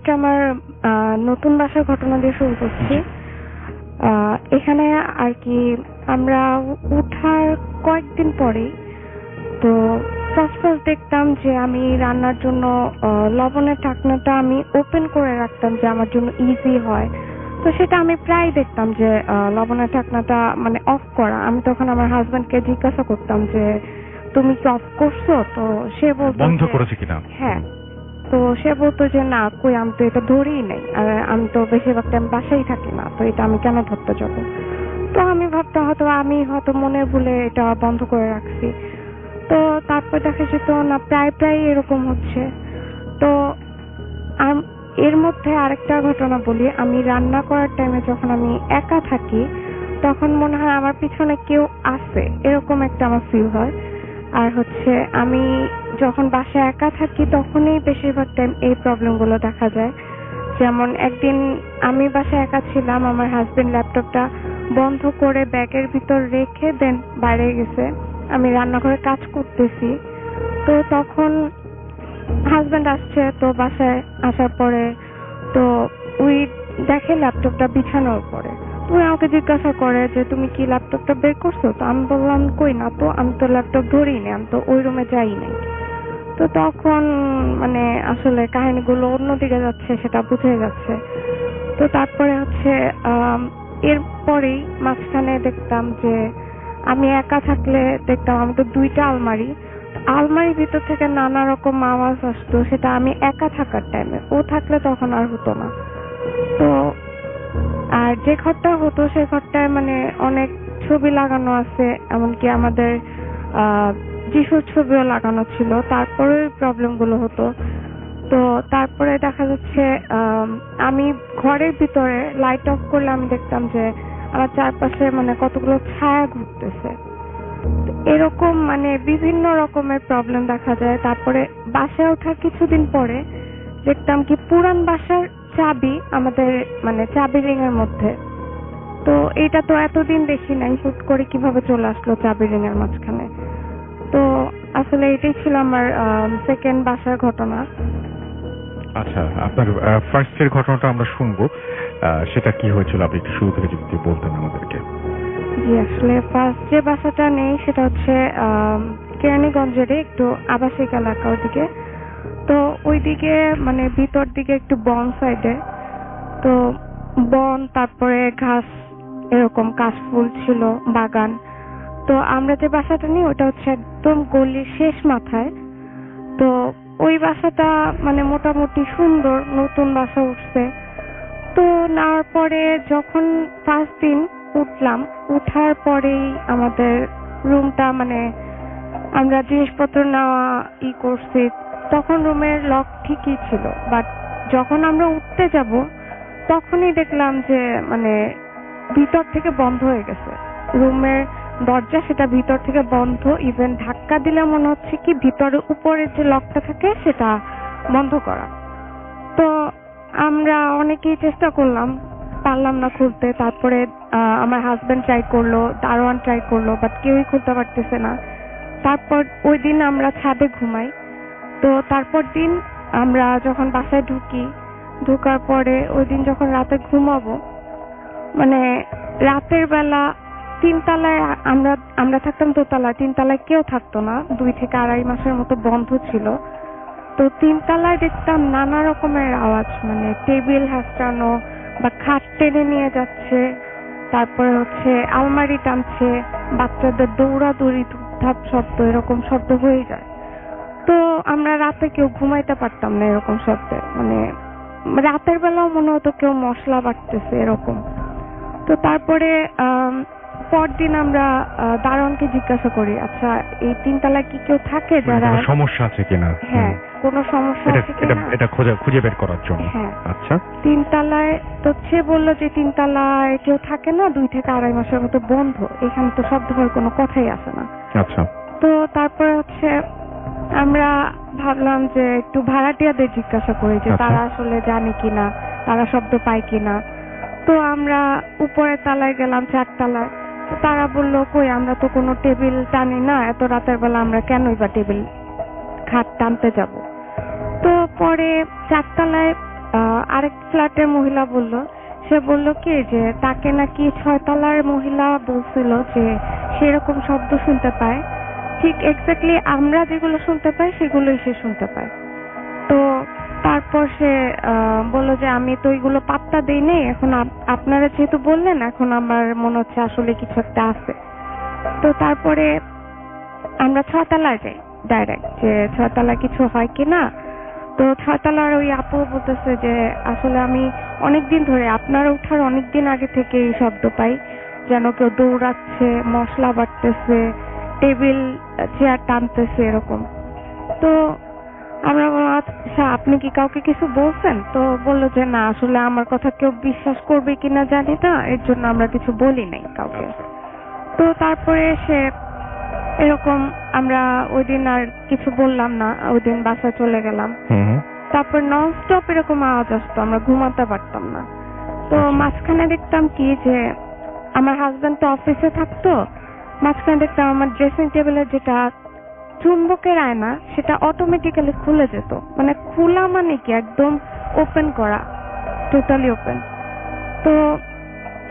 আজকে আমার নতুন বাসার ঘটনা দিয়ে শুরু করছি। এখানে আর কি আমরা উঠার কয়েকদিন পরেই তো ফার্স্ট দেখতাম যে আমি রান্নার জন্য লবণের ঢাকনাটা আমি ওপেন করে রাখতাম যে আমার জন্য ইজি হয়। তো সেটা আমি প্রায় দেখতাম যে লবণের ঢাকনাটা মানে অফ করা। আমি তখন আমার হাজবেন্ডকে জিজ্ঞাসা করতাম যে তুমি কি অফ করছো? তো সে বলতো বন্ধ করেছে কিনা। হ্যাঁ, তো সে বলতো যে না কই আমি তো এটা ধরেই নাই, আর আমি তো বেশিরভাগ টাইম বাসায় থাকি না, তো এটা আমি কেন ধরতে যাবো। তো আমি ভাবতাম আমি হয়তো মনে ভুলে এটা বন্ধ করে রাখছি। তো তারপর দেখা যেত না প্রায় এরকম হচ্ছে। তো এর মধ্যে আরেকটা ঘটনা বলি, আমি রান্না করার টাইমে যখন আমি একা থাকি তখন মনে হয় আমার পিছনে কেউ আছে, এরকম একটা আমার ফিল হয়। আর আমি যখন বাসায় একা থাকি তখনই বেশিরভাগ টাইম এই প্রবলেমগুলো দেখা যায়। যেমন একদিন আমি বাসায় একা ছিলাম, আমার হাজবেন্ড ল্যাপটপটা বন্ধ করে ব্যাগের ভিতর রেখে দেন বাইরে গেছে, আমি রান্নাঘরে কাজ করতেছি। তো তখন হাজবেন্ড আসছে, তো বাসায় আসার পরে তো ওই দেখে ল্যাপটপটা বিছানোর পরে তুই আমাকে জিজ্ঞাসা করে যে তুমি কি ল্যাপটপটা বের করছো? তো আমি বললাম কই না তো, আমি তো ল্যাপটপ ধরিনি, আমি তো ওই রুমে যাই নাই। তো তখন মানে আসলে কাহিনীগুলো অন্যদিকে যাচ্ছে সেটা বুঝে যাচ্ছে। তো তারপরে এরপরেই মাঝখানে দেখতাম যে আমি একা থাকলে দেখতাম আমি তো 2টা আলমারির ভিতর থেকে নানা রকম আওয়াজ আসতো, সেটা আমি একা থাকার টাইমে। ও থাকলে তখন আর হতো না। তো আর যে ঘরটা হতো সে ঘরটায় মানে অনেক ছবি লাগানো আছে, এমনকি আমাদের যিশুর ছবিও লাগানো ছিল, তারপরে প্রবলেম গুলো হতো। তো তারপরে দেখা যাচ্ছে আমি ঘরের ভিতরে লাইট অফ করলে আমি দেখতাম যে আমার চারপাশে মানে কতগুলো ছায়া ঘুরতেছে। এরকম মানে বিভিন্ন রকমের প্রবলেম দেখা যায়। তারপরে বাসায় ওঠার কিছুদিন পরে দেখতাম কি পুরান বাসার চাবি আমাদের মানে চাবি রিং এর মধ্যে। তো এটা তো এতদিন দেখি নাই, হুট করে কিভাবে চলে আসলো চাবি রিং এর মাঝখানে। তো আসলে এটাই ছিল আমার সেকেন্ড বাসার ঘটনা। আচ্ছা, আপনার ফার্স্টের ঘটনাটা আমরা শুনবো, সেটা কি হয়েছিল আপনি একটু শুরু থেকে যদি বলতেন আমাদেরকে। জি, আসলে ফার্স্ট যে বাসাটা নেই সেটা কেরানীগঞ্জের একটু আবাসিক এলাকা ওদিকে। তো ওইদিকে মানে ভিতর দিকে একটু বন সাইডে, তো বন, তারপরে ঘাস, এরকম কাশফুল ছিল, বাগান। তো আমরা যে বাসাটা নিই ওটা একদম গলির শেষ মাথায়। তো ওই বাসাটা মানে মোটামুটি সুন্দর, নতুন বাসা উঠছে। তো নেওয়ার পরে যখন ফার্স্ট দিন উঠলাম, উঠার পরেই আমাদের রুমটা মানে আমরা জিনিসপত্র নেওয়া করছি, তখন রুমের লক ঠিকই ছিল, বাট যখন আমরা উঠতে যাব তখনই দেখলাম যে মানে ভিতর থেকে বন্ধ হয়ে গেছে রুমের দরজা, সেটা ভিতর থেকে বন্ধ। ইভেন ধাক্কা দিলে মনে হচ্ছে কি ভিতরে উপরে যে লকটা থাকে সেটা বন্ধ করা। তো আমরা অনেকেই চেষ্টা করলাম, পারলাম না খুলতে। তারপরে আমার হাজবেন্ড ট্রাই করলো, দারোয়ান ট্রাই করলো, বাট কেউই খুলতে পারতেছে না। তারপর ওই দিন আমরা ছাদে ঘুমাই। তো তারপর দিন আমরা যখন বাসায় ঢুকার পরে ওই দিন যখন রাতে ঘুমাবো, মানে রাতের বেলা 3তলায় আমরা থাকতাম, দোতলায়, 3তলায় কেউ থাকতো না, 2 থেকে 2.5 মাসের মতো বন্ধ ছিল। তো 3তলায় দেখতাম নানা রকমের আওয়াজ, মানে টেবিল হাঁচড়ানো বা খাট টেনে নিয়ে যাচ্ছে, তারপরে আলমারি টানছে, বাচ্চাদের দৌড়াদৌড়ি, ধূপধাপ শব্দ, এরকম শব্দ হয়ে যায়। তো আমরা রাতে কেউ ঘুমাইতে পারতাম না এরকম শব্দে, মানে রাতের বেলাও মনে হতো কেউ মশলা বাটতেছে এরকম। তো তারপরে পরদিন আমরা দারোয়ানকে জিজ্ঞাসা করি, আচ্ছা এই 3তলায় কি কেউ থাকে যারা সমস্যা আছে কিনা? হ্যাঁ, কোনো সমস্যা আছে কিনা এটা খুঁজে বের করার জন্য। হ্যাঁ। আচ্ছা, 3তলায় তো সে বললো যে 3তলায় কেউ থাকে না, 2 থেকে 2.5 মাসের মতো বন্ধ, এখানে তো শব্দ হওয়ার কোনো কথাই আসে না। আচ্ছা। তো তারপরে আমরা ভাবলাম যে একটু ভাড়াটিয়াদের জিজ্ঞাসা করি যে তারা আসলে জানে কিনা, তারা শব্দ পায় কিনা। তো আমরা উপরের তলায় গেলাম, 4তলায়। তো তারা বললো কই আমরা তো কোনো টেবিল টানি না, এত রাতের বেলা আমরা কেনই বা টেবিল খাট টানতে যাব। তো পরে 4তলায় আরেক ফ্ল্যাটের মহিলা বলল, সে বলল কি যে তাকে নাকি 6 তলার মহিলা বলছিল যে সেরকম শব্দ শুনতে পায়, ঠিক এক্স্যাক্টলি আমরা যেগুলো শুনতে পাই সেগুলোই সে শুনতে পায়। তো তারপর সে বলল যে আমি তো ওইগুলো পাত্তা দেই নাই, এখন আপনারা যেহেতু বললেন এখন আমার মনে হচ্ছে আসলে কিছু একটা আছে। তো তারপরে আমরা 6 তলায় যাই ডাইরেক্ট, যে 6 তলায় কিছু হয় কিনা। তো 6 তলার ওই আপু বলতেছে যে আসলে আমি অনেকদিন ধরে, আপনার ওঠার অনেকদিন আগে থেকে এই শব্দ পাই, যেন কেউ দৌড়াচ্ছে, মশলা বাটতেছে, টেবিল চেয়ার টানতেছে এরকম। তো আমরা বললাম, আচ্ছা আপনি কি কাউকে কিছু বলছেন? তো বললো যে না, আসলে আমার কথা কেউ বিশ্বাস করবে কিনা জানি না, এর জন্য আমরা কিছু বলি নাই কাউকে। তো তারপরে সে এরকম, আমরা ওই দিন আর কিছু বললাম না, ওই দিন বাসায় চলে গেলাম। তারপর নন স্টপ এরকম আওয়াজ আসতো, আমরা ঘুমাতে পারতাম না। তো মাঝখানে দেখতাম কি যে আমার হাজবেন্ড তো অফিসে থাকতো, মাঝখানে দেখতাম আমার ড্রেসিং টেবিলের যেটা চুম্বকের আয়না সেটা অটোমেটিক্যালি খুলে যেত, মানে খোলা মানে কি একদম ওপেন করা, টোটালি ওপেন। তো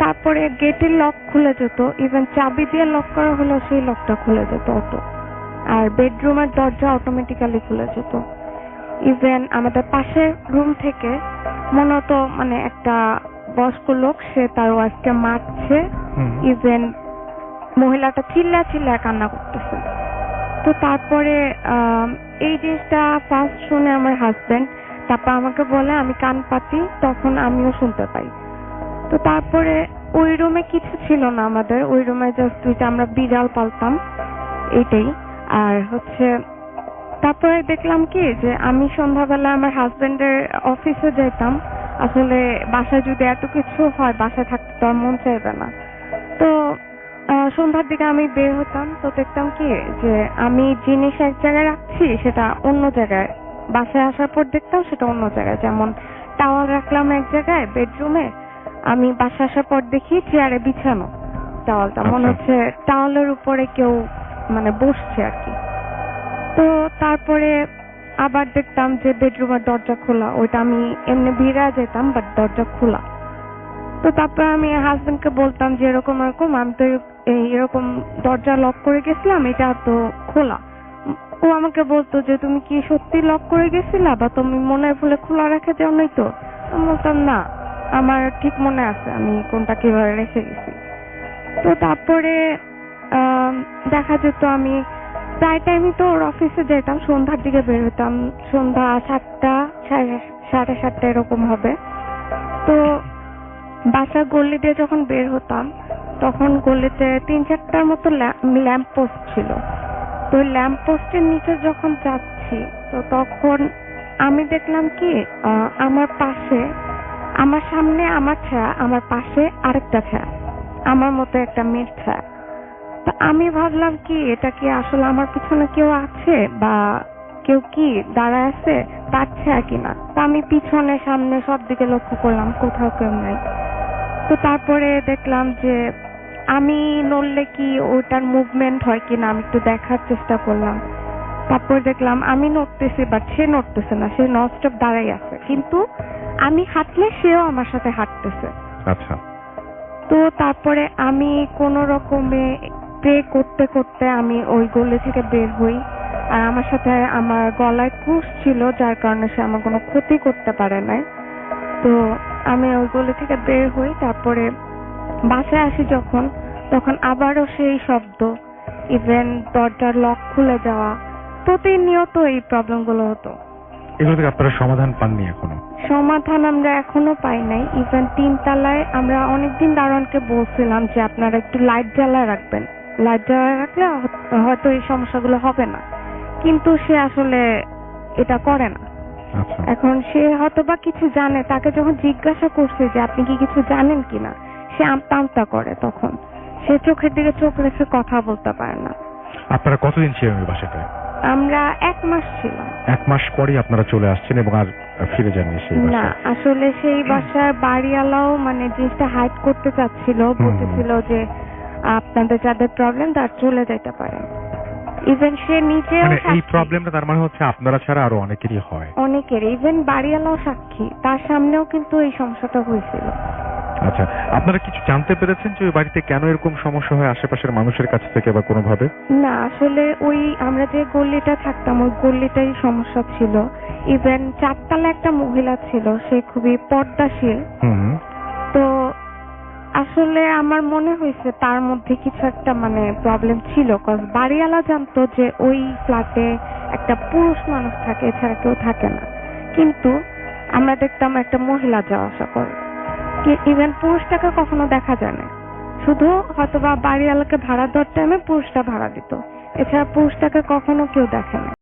তারপরে গেটের লক খুলে যেত, ইভেন চাবি দিয়ে লক করা হলেও সেই লকটা খুলে যেত অটো। আর বেডরুমের দরজা অটোমেটিক্যালি খুলে যেত। ইভেন আমাদের পাশের রুম থেকে মনে হতো মানে একটা বয়স্ক লোক, সে তার ওয়াইফকে মারছে, ইভেন মহিলাটা চিল্লায় কান্না করতেছে। তো তারপরে এই জিনিসটা ফার্স্ট শুনে আমার হাজবেন্ড, তারপর আমাকে বলে, আমি কান পাতি, তখন আমিও শুনতে পাই। তো তারপরে ওই রুমে কিছু ছিল না আমাদের, ওই রুমে জাস্ট দুইটা আমরা বিড়াল পালতাম, এইটাই। আর হচ্ছে তারপরে দেখলাম কি যে আমি সন্ধ্যাবেলা আমার হাজবেন্ডের অফিসে যেতাম, আসলে বাসায় যদি এত কিছু হয় বাসায় থাকতে তো আর মন চাইবে না। তো সন্ধ্যার দিকে আমি বের হতাম, তো দেখতাম কি যে আমি জিনিস এক জায়গায় রাখছি, সেটা অন্য জায়গায়, বাসায় আসার পর দেখতাম সেটা অন্য জায়গায়। যেমন টাওয়াল রাখলাম এক জায়গায় বেডরুমে, আমি বাসায় আসার পর দেখি চেয়ারে বিছানো টাওয়ালটা, মনে হচ্ছে টাওয়ালের উপরে কেউ মানে বসছে আর কি। তো তারপরে আবার দেখতাম যে বেডরুমের দরজা খোলা, ওইটা আমি এমনি ভিড়া যেতাম বাট দরজা খোলা। তো তারপর আমি হাজবেন্ডকে বলতাম যে এরকম এরকম, আমি তো এরকম দরজা লক করে গেছিলাম, এটা তো খোলা। ও আমাকে বলতো যে তুমি কি সত্যি লক করে গেছিলা, বা তুমি মনের ভুলে খোলা রেখে যাও নাই তো? আমি বলতাম না, আমার ঠিক মনে আছে আমি কোনটা কিভাবে রেখে গেছি। তো তারপরে দেখা যেত আমি প্রায় টাইমই তো ওর অফিসে যেতাম, সন্ধ্যার দিকে বের হতাম, সন্ধ্যা 7টা, 7:30 এরকম হবে। তো বাসার গলি দিয়ে যখন বের হতাম তখন গলিতে 3-4টার মতো ল্যাম্প পোস্ট ছিল। তো ওই ল্যাম্প পোস্টের নিচে যখন যাচ্ছি তো তখন আমি দেখলাম কি আমার পাশে, আমার সামনে আমার ছায়া, আমার পাশে আরেকটা ছায়া, আমার মতো একটা মেয়ের ছায়া। তো আমি ভাবলাম কি এটা কি আসলে আমার পিছনে কেউ আছে বা কেউ কি দাঁড়ায় আছে, তার ছায়া কিনা। তো আমি পিছনে সামনে সব দিকে লক্ষ্য করলাম, কোথাও কেউ নাই। তো তারপরে দেখলাম যে আমি নড়লে কি ওটার মুভমেন্ট হয় কিনা, আমি একটু দেখার চেষ্টা করলাম। তারপর দেখলাম আমি নড়তেছি বাট সে নড়তেছে না, সে ননস্টপ দাঁড়াই আছে, কিন্তু আমি হাঁটলে সেও আমার সাথে হাঁটতেছে। আচ্ছা। তো তারপরে আমি কোন রকমে প্রে করতে করতে আমি ওই গলি থেকে বের হই। আর আমার সাথে আমার গলায় কুশ ছিল, যার কারণে সে আমার কোনো ক্ষতি করতে পারে নাই। তো আমি ওই গলি থেকে বের হই, তারপরে বাসায় আসি যখন, তখন আবারও সেই শব্দ, ইভেন দরজার লক খুলে যাওয়া, প্রতিনিয়ত এই প্রবলেমগুলো হতো। এগুলো থেকে আপনারা সমাধান পাননি এখনো? সমাধান আমরা এখনো পাই নাই। ইভেন 3 তলায় আমরা অনেকদিন দারোয়ানকে বলছিলাম যে আপনারা একটু লাইট জ্বালায় রাখবেন, লাইট জ্বালায় রাখলে হয়তো এই সমস্যাগুলো হবে না, কিন্তু সে আসলে এটা করে না। এখন সে হয়তো বা কিছু জানে, তাকে যখন জিজ্ঞাসা করছে যে আপনি কি কিছু জানেন কিনা, সে আমতা করে, তখন সে চোখের দিকে চোখ রেখে কথা বলতে পারে না। আপনারা কতদিন ছিলেন ওই বাসাটায়? আমরা 1 মাস ছিলাম। 1 মাস পরেই আপনারা চলে আসছেন এবং আর ফিরে যাননি সেই বাসায়? না, আসলে সেই বাসার বাড়িওয়ালাও মানে জিনিসটা হাইড করতে চাচ্ছিল, বলতেছিল যে আপনাদের যাদের প্রবলেম তার চলে যেতে পারে। ইভেন সে নিজেও মানে এই সাক্ষী। প্রবলেমটা তার মানে হচ্ছে আপনারা ছাড়া আরো অনেকেরই হয়। অনেকের, ইভেন বাড়িওয়ালাও সাক্ষী, তার সামনেও কিন্তু এই সমস্যাটা হয়েছিল। আচ্ছা, আপনারা কিছু জানতে পেরেছেন যে ওই বাড়িতে কেন এরকম সমস্যা হয় আশেপাশের মানুষের কাছ থেকে বা কোনোভাবে? না, আসলে ওই আমরা যে গল্লিটা থাকতাম ওই গল্লিটাই সমস্যা ছিল। ইভেন চারতলা একটা মহিলা ছিল, সে খুবই পর্দাশীল। হুম। তো আসলে আমার মনে হয়েছে তার মধ্যে কিছু একটা মানে প্রবলেম ছিল, কজ বাড়িওয়ালা জানতো যে ওই ফ্ল্যাটে একটা পুরুষ মানুষ থাকে, এছাড়া কেউ থাকে না। কিন্তু আমরা দেখতাম একটা মহিলা যাওয়া আসা করে, ইভেন পুরুষটাকে কখনো দেখা যায় না। শুধু হয়তোবা বাড়িওয়ালাকে ভাড়া দেওয়ার টাইমে পুরুষটা ভাড়া দিত, এছাড়া পুরুষটাকে কখনো কেউ দেখে না।